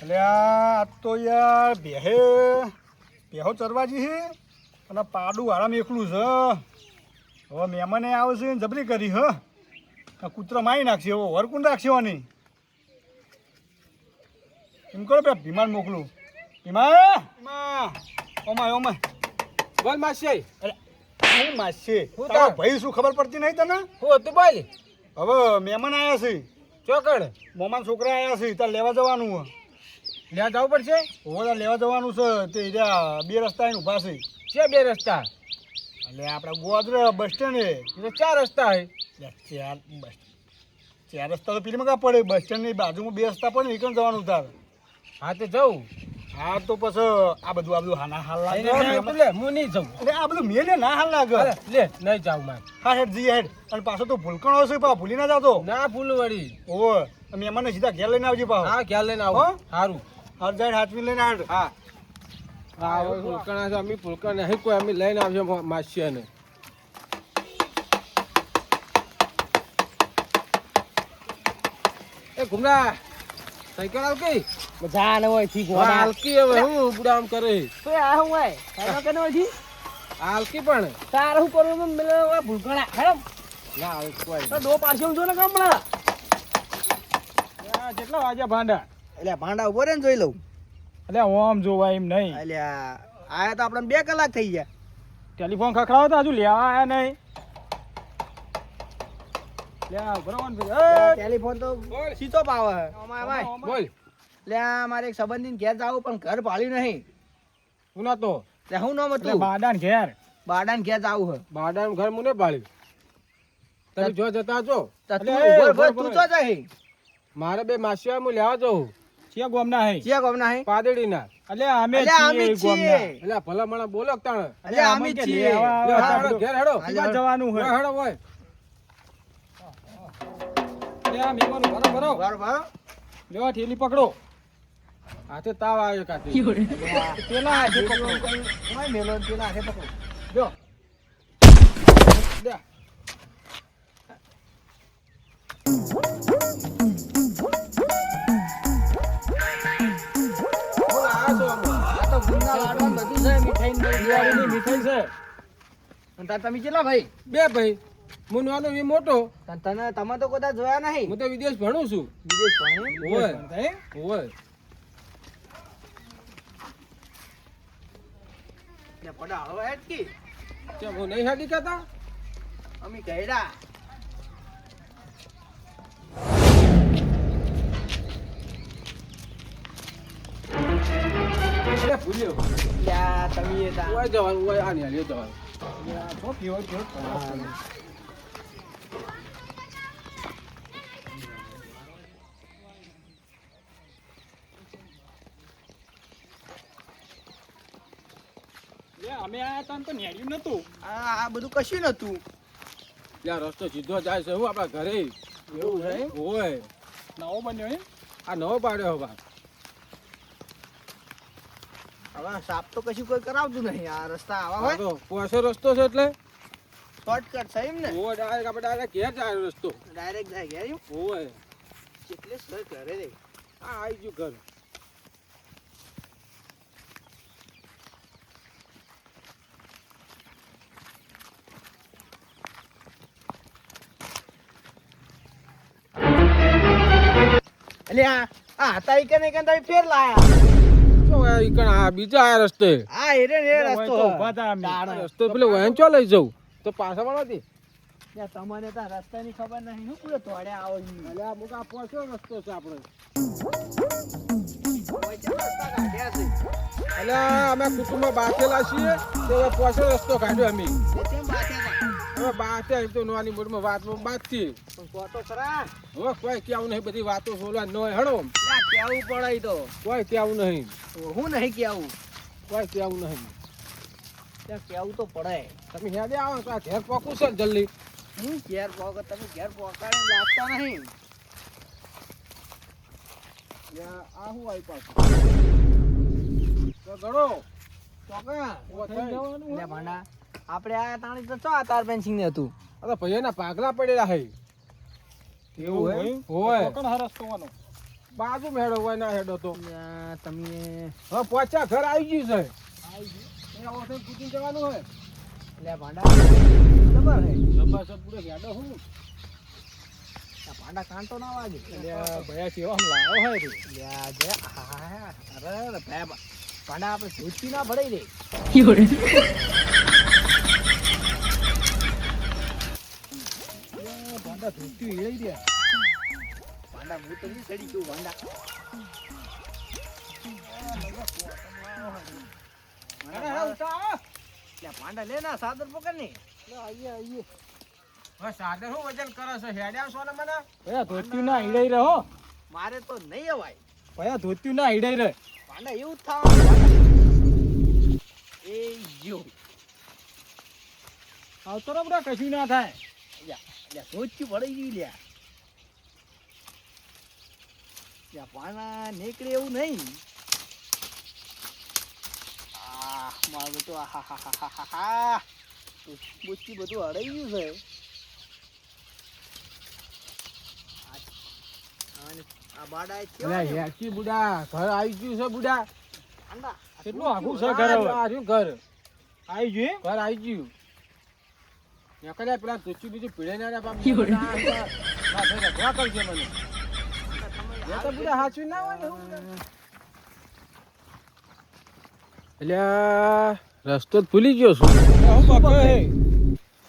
અલ્યા તો યાર બેહો ચરવાજી છે અને પાડું આરામ એકલું છે. હવે મહેમાને આવશે ને જબરી કરી કૂતરો મારી નાખશે. હવે વરકુંડ રાખશે નહીં. એમ કરો પેલા ભીમાન મોકલું. ભીમા ઓમાય ઓમાય બોલ માસી. અરે હું માસી તારો ભાઈ શું ખબર પડતી નહીં તને? હું હતું બોલ. હવે મહેમાન આવ્યા છે. ચોકડ મોમાન છોકરા આવ્યા છે. તાર લેવા જવાનું ત્યાં જવું પડશે. હવે લેવા જવાનું છે. તે રહ્યા 2 રસ્તા એને ઊભા છે. છે 2 રસ્તા. એટલે આપણા ગોધરા બસ સ્ટેન્ડ તો 4 રસ્તા હે. 4 રસ્તા તો પેલી કા પડે. બસ સ્ટેન્ડ ની બાજુમાં 2 રસ્તા પડે. એકમ જવાનું તાર. હા તો જવું. હા તો પછી આ બધું હાના હાલ લાગે. લે હું નહીં જઉં. એટલે આ બધું મેલે ના હાલ લાગે. લે નહીં જાઉં મારે. હા હેડ જી હેડ. અને પાછો તો ભૂલકણો હશે પા ભૂલી ના જાતો. ના ભૂલ વળી. ઓવે મહેમાનને સીધા ઘેર લઈને આવજે પા. હા ઘેર લઈને આવો. સારું. હાર જાય હાથવી લઈને આવ. હા હા ભૂલકણા છે. અમે ભૂલકણ નહીં કોઈ. અમે લઈને આવશે માસી ને. એ ઘુમરા સાયકલ આવકી મજા ન હોય થી હાલકી. હવે હું બુડામ કરે તો આ હું હોય સાયકલ કેનો હોય થી હાલકી પણ તાર હું કરું મેલે ભૂલકણા હેડમ ના આવે કોઈ તો દો પાછો જો ને કમળા કેટલા વાગ્યા ભાંડા? એટલે ભાંડા ઉભો રે ને જોઈ લઉં. એટલે ઓમ જોવાય એમ નહીં. એટલે આયા તો આપણે 2 કલાક થઈ ગયા. ટેલિફોન ખખડાવો તો હજુ લેવા આયા નહીં. ટેલિફોન તો સીધો પાવે હે. બોલ. એટલે મારે એક સંબંધી ઘેર જાવું પણ ઘર પાળ્યું નહીં. હું ના તો એટલે હું નામ હતું? બાડાન ઘેર. બાડાને ઘેર જાવું હે. બાડાનું ઘર મુને પાળ્યું. તમે જો જતા છો. તો તું ઉભો ઉભો તું તો જાય. મારે 2 માસીઓ હું લેવા જઉં. છે ગોમના હે. ચિયા ગોમના હે? પાદડીના. એટલે અમે એટલે અમે છીએ છીએ. ગોમના. એટલે ભલા મને બોલો તાણ. એટલે અમે છીએ. હેડો ઘેર હેડો. ક્યાં જવાનું હોય? હેડો હોય. એટલે આ મહેમાન ઉભા રહો. બરાબર. લેવા ઠેલી પકડો. હાથે તાવ આવ્યો કાકી. પેલા હાથે પકડો. ઓય મેલો ને પેલા હાથે પકડો. જો લે. આ તો ગુંદા લાડવા ને બધું છે. મીઠાઈ ને દિવાળીની મીઠાઈ છે. અને તાર તમે કેટલા ભાઈ? 2 ભાઈ. હું નાનો એ મોટો. તને તમે તો કદાચ જોયા નહીં. હું તો વિદેશ ભણું છું. વિદેશ ભણે? ઓય હે? ઓય. એટલે પડા હળવા હેડ કી. કેમ હું નહીં હાડી કહેતા? અમે કહેડા. અરે ભૂલ્યો. યા તમે એ તા. ઓય જવાનું ઓય આની હાલી જવાનું. જો પીવો જો. અમે આયા તા તો નેડ્યું નતું. આ બધું કશું નતું. ત્યાં રસ્તો સીધો જાય છે. હું આપણા ઘરે. એવું છે? ઓય નવો બન્યો હે. આ નવો પાડ્યો હવે. હવે સાપ તો કશું કોઈ કરાવતું નહીં. આ રસ્તા આવા આ હોય તો પોસો રસ્તો છે એટલે શોર્ટકટ છે એમ ને? ઓય ડાયરેક્ટ આપણે ડાયરેક્ટ ઘેર જાય રસ્તો. ડાયરેક્ટ જાય ગયા એમ? ઓય એટલે સર ઘરે રે. આ આવી ગયું ઘર. એટલે આ હતા ઈ કને કને તમે ફેર લાયા. જો ઈ કણ આ બીજા આ રસ્તે. આ એરે ને એ રસ્તો તો ઊભા તા અમે. તાણ. રસ્તો પેલો વહેંચો લઈ જવું તો પાછા વાળા હતી. ત્યાં તમને ત્યાં રસ્તાની ખબર નહીં. હું પૂરો તોડે આવો ઈ. એટલે આ મુકા પોસો રસ્તો છે આપણે. ઓય ચાલ રસ્તા કાઢ્યા છે. એટલે અમે કુટુંબમાં બાથેલા છીએ તો હવે પોસો રસ્તો કાઢ્યો અમે. એ કેમ બાથ્યા તા? હવે બાથે તો નવાની મોડમાં વાતમાં બાતથી. પણ કોટો ખરા. હવે કોઈ કેવું નહીં. બધી વાતો બોલવા ન હોય. હડો ત્યાં કેવું પડે ઈ તો. કોઈ કેવું નહીં. હું નહીં કેવું. કોઈ કેવું નહીં. ત્યાં કેવું તો પડે. તમે હેડે આવો તો આ ઘેર પોકું છે ને જલ્દી. હું ઘેર પોક તમે ઘેર પોકાડે લાગતા નહીં. આ શું આવી પાછું તો ગણો ચોકા લે ભાંડા આપણે આ તાણી તો ચો તાર પેન્સિંગ ને હતું અરે ભૈયાના પાગલા પડેલા હે એવું હે? હોય કોણ હરસ તોવાનો બાજુ મેળો હોય ના હેડો તો લ્યા, તમે હવે પોચા ઘર આવી ગયું છે આવો તો કૂદીને જવાનું હોય લે ભાંડા ખબર હે લંબા સબ પૂરે હેડો હું આ ભાંડા કાંટો ના વાગે ભયા કેવા લાવો હે રે લ્યા જે આહા, અરે ભાઈ ભાંડા આપણે ધોતી ના ભરાઈ દે ભાંડા ધોતી હેળી દે ભાંડા હું તો નહીં ચડી ગયું ભાંડા લે ભાંડા લે ના સાદર પકડ ને હવે સાદર શું વજન કરે છે હેડ્યા છો ને મને ભયા ધોતી ના હિડાઈ રહો મારે તો નહીં અવાય ભયા ધોતી ના હિડાઈ રહે ભાંડા એવું જ થવાનું ભાંડા એ જો આવતો રે બધા કશું ના થાય લ્યા ધોતી ભરાઈ ગઈ લ્યા લ્યા ભાંડા નીકળે એવું નહીં મારું બેટું આહાહાહાહા. બુચ્ચી બધું હરાઈ ગયું છે આ બાડા અલ્યા હેડકી બુડા ઘર આવી ગયું છે બુડા કેટલું આઘું છે ઘર હવે? આ રહ્યું ઘર આવી જોઈએ ઘર આવી ગયું નીકળ્યા પેલા ધોચી બીજું પીડે ના બાપ રખવા કરશે મને એ તો બુડા હાચવી ના હોય ને અલ્યા રસ્તો જ ભૂલી ગયો છું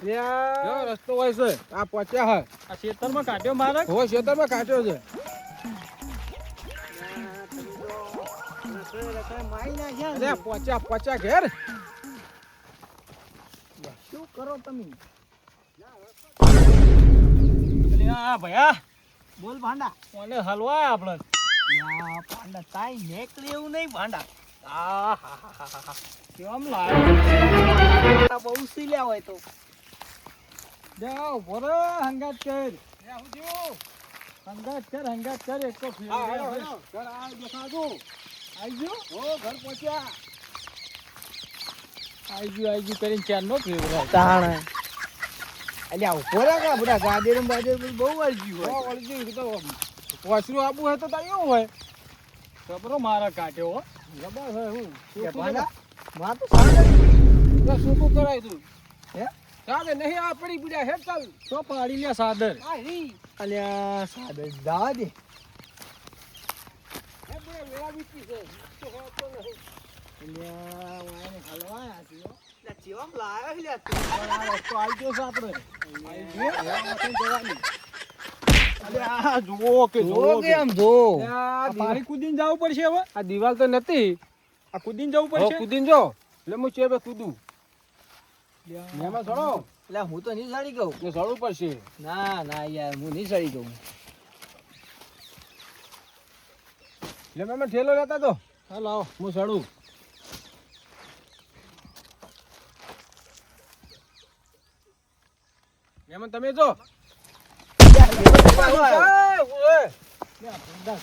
અલ્યા રસ્તો હોય છે આ પહોંચ્યા હે આ ખેતરમાં કાઢ્યો મારે હો ખેતરમાં કાઢ્યો છે અલ્યા પહોંચ્યા ઘેર શું કરો તમે હા ભયા બોલ ભાંડા કોને હલવાય આપણે યા ભાંડા તાઈ નીકળે એવું નહીં ભાંડા કેમ લાવ્યો બહુ સીલ્યા હોય તો જાઓ ભરો હંગાત કર હંગાત કર એક તો ફેર ઘર આ દેખાડો આવી ગયો હો ઘર પહોંચ્યા આવી ગયું કરીને ચાર નો ફેર તાણ અલ્યા ઉભો રે કા બધા ગાડેર બાડેર બહુ વળગ્યું હોય વળગી તો વાસરું આબુ હોય તો તાર એવું હોય ખબરો મારા કાઢ્યો હો જબર હોય હું કે ભાંડા માં તો સાંજરી પડી શું કરાય તું હે ચાલે નહીં આ પડી બુડા હેડ ચાલ તો પાડી લે સાદર આ રી અલ્યા સાદર દા દે હે બુડા વેળા વીતી છે તો હોય તો નહીં અલ્યા વાયને હલવાયા છે લે ચેવમ લાયો લે તું રસ્તો આવી ગયો છે આપણે જવાની અલ્યા જુઓ કે જો કે આમ જો આ પારી કૂદીને જવું પડશે હવે આ દિવાલ તો નથી આ કૂદીને જવું હો પડશે કૂદીને જો એટલે હું ચેબે કૂદું એમાં ચડો એટલે હું તો નહીં સડી ગયું ને ચડવું પડશે ના ના યાર હું નહીં સડી ગયું એટલે મેં ઠેલો લેતા તો હા લાવો હું ચડું એમાં તમે જો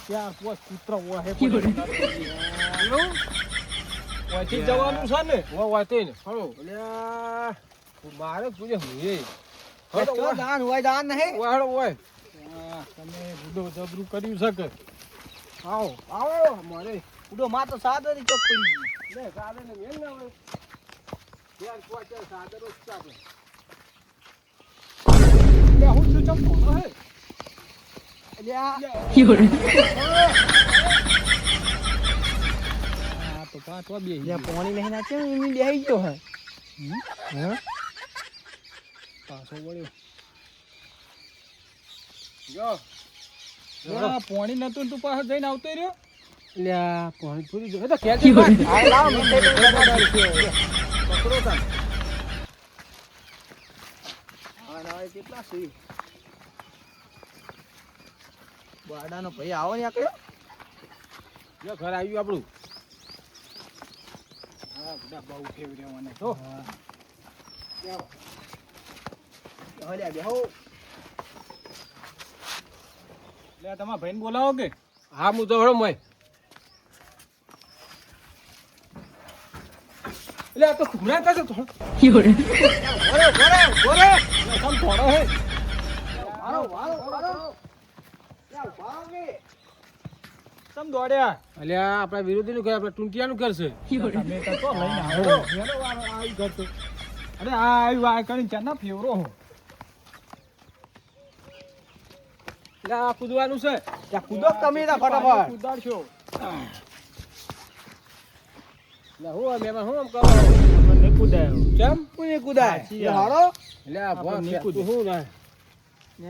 ચાર પોચ પુત્ર હોય ઓયથી જવાનું છે ને વાતે ને હળો એટલે મારે પૂજે હું દાન હોય દાન નહીં વાળો હોય તમે બુડો જબરું કર્યું છે કે આવો આવો મારે ઉડો માં તો સાદરી ચોક પડી ગઈ લે સાદે ને મેલ ના હોય યાર પોચે સાદરો જ ચાલે લે હું શું ચમકો હે અલ્યા હા તો પાછો બે લે પાણી નહીં નાખે એની બેહી ગયો હે હે પાછો વળ્યો જો પોણી નતું તું પાછો જઈને આવતો રહ્યો લ્યા પાણી પૂરી જો એ તો ખેંચી બાદ આ લાવ મીઠાઈ પકડો તા હા ના કેટલા સી બાડાનો ભાઈ આવો ને આકડે જો ઘર આવ્યું આપણું હા બધા બહુ ફેવર્યો મને તો હલ્યા બેહો લે તમારા ભાઈને બોલાવો કે હા હું તો હળો મોય એટલે આ તો ખુમરા કાશે તો 有人， બોરે બોરે સમ થોડો હે વારો વારો વારો યા વારો કે તમ દોડ્યા અલ્યા આપણા વિરોધી નું ઘર આપણા ટુંટિયાનું ઘર છે 有人， તમે તો લઈને આવો એનો વારો આવી કરતો અરે આ આવ્યું આ કરીને ચાના ફેવરો હું એટલે આ કૂદવાનું છે યા કૂદો તમે ના ફટાફટ કુદાડશો એટલે હું આ મહેમાન હું આમ કરો મને કુદાયો કેમ કોને કૂદાય સાચી યા વાત. હારો એટલે આ ભો આપણે નહીં તું કૂદે. હું ના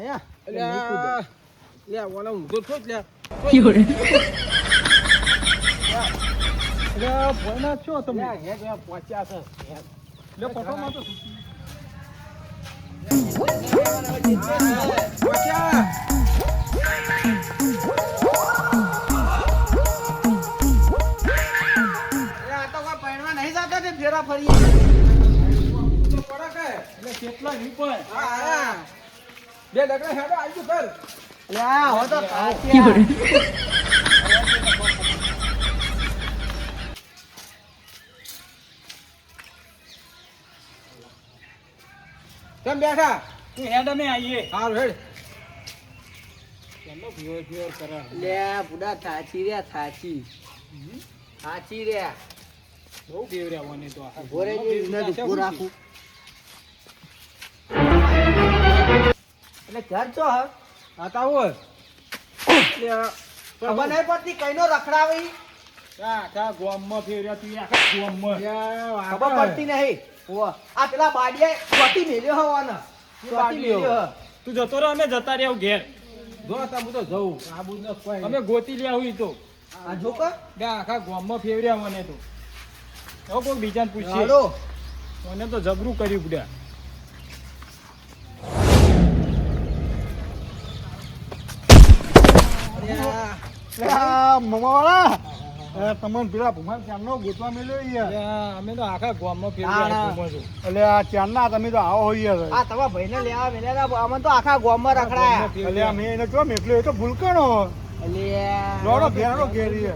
યા એટલે આ લે ઓલા ઊંધો છો જ લે 有人， એટલે ભોયના છો તમે લે હે ગયા પહોંચ્યા છે લે ફોટોમાં તો પહોંચ્યા આ તો કોઈ પૈણવા નહીં જાતા તે ફેરા ફરીએ તો પડે કે એટલે કેટલા વી પણ હા હા બે ડગલા હેડો આવજો કર યા હો તો 有 કાચ્યા 人， કેમ બેઠા તું હેડ અમે આવીએ હારું હેડ કેમનો ફીવર ફીવર કરે લે બુડા થાચી રે થાચી થાચી રે બહુ ફીવર્યા મને તો ભોરે જે વિનર ઉભો રાખું એટલે ઘર છો હ આતા હોય ખબર નહીં પડતી કઈનો રખડાવી આખા ગોમમાં ફેર્યા તું આખા ગોમમાં ખબર પડતી નહીં ઓ આ પેલા બાડિયા ચોટી મેલ્યો હવાના ચોટી બાડિયો? મેલ્યો હ. તું જતો રહો અમે જતા રહ્યા ઘેર જો તા હું તો જઉં આ બુધ નો કોઈ અમે ગોતી લ્યા હોય તો આ જો કે બે આખા ગોમમાં ફેર્યા મને તો હવે કોઈ બીજાને પૂછીએ હાલો મને તો જબરું કર્યું બુડા મમાવાળા તમને પેલા ભૂમાન ચાંદનો ગોતવા મળ્યો યાર અમે તો આખા ગામમાં ફેર્યા એટલે આ ચાંદના તમે તો આવો હોય યાર આ તમારા ભાઈને લેવા મેલ્યા અમને તો આખા ગામમાં રખડાયા એટલે મેં એને જો મેકલ્યો એ તો ભૂલકણો લોડો ઘેરનો ઘેરી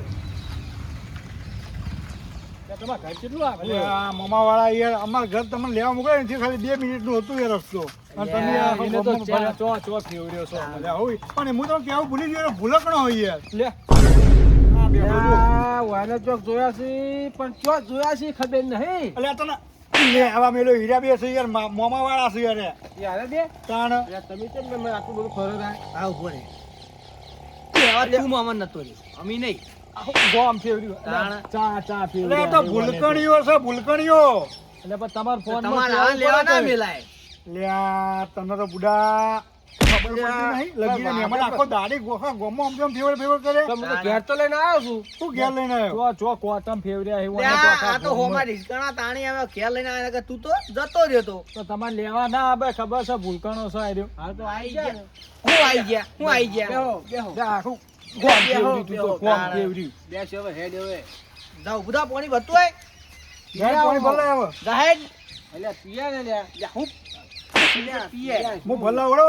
તમારા ઘર કેટલું આ મમાવાળા યાર અમારા ઘર તમને લેવા મોકલે ને ખાલી 2 મિનિટનું હતું એ રસ્તો અને તમે આ ગામમાં ભર્યા. ચો ફેવર્યો છો એટલે હોય પણ હું તો કેવું ભૂલી ગયો ભૂલકણો હોય યાર લે આ બે બધું. વાને ચોક જોયા છે પણ ચો જોયા છે ખબર નહીં એટલે આ તને લે આવા મેલો હીરા બે છે યાર મોમાવાળા છે યાર યાર બે તાણ યાર તમે કેમ મને આટલું બધું ફરક આ આ ઉભો રે લેવા તું મામા નતો રે અમી નહીં આખું ગોમ ફેવર્યું તાણ. ચા ફેવર્યું એટલે આ તો ભૂલકણીઓ છે ભૂલકણીઓ એટલે પણ તમારો ફોન તમારા આ લેવા ના મેલાય લ્યા તને તો બુડા ખબર પડતી નહીં લગીને મહેમાન આખો દાડી ગોખા ગોમમાં આમ તેમ ફેવર કરે તમે તો ઘેર તો લઈને આવ્યો છું શું ઘેર લઈને આવ્યો ચો કોટમ ફેવર્યા એવું લે આ તો હોમાં રિસ્કણા તાણી આવે ખેલ લઈને આવ્યા કે તું તો જતો રહ્યો તો તમારે લેવા ના આવે ખબર છે ભૂલકણો છે આર્યો હાલ તો આઈ આવી ગયા હું આઈ ગયા હું આઈ ગયા બેહો બેહો આખું ગોમ ફેવર્યું તું તો બેહો, ગોમ તાણ. ફેવર્યું બેસ હવે હેડ હવે જાવ બધા પાણી વધતું હોય ઘેર પાણી ભલે આવે દહેજ એટલે પિયા ને લે હું પીએ હું ભલે વળો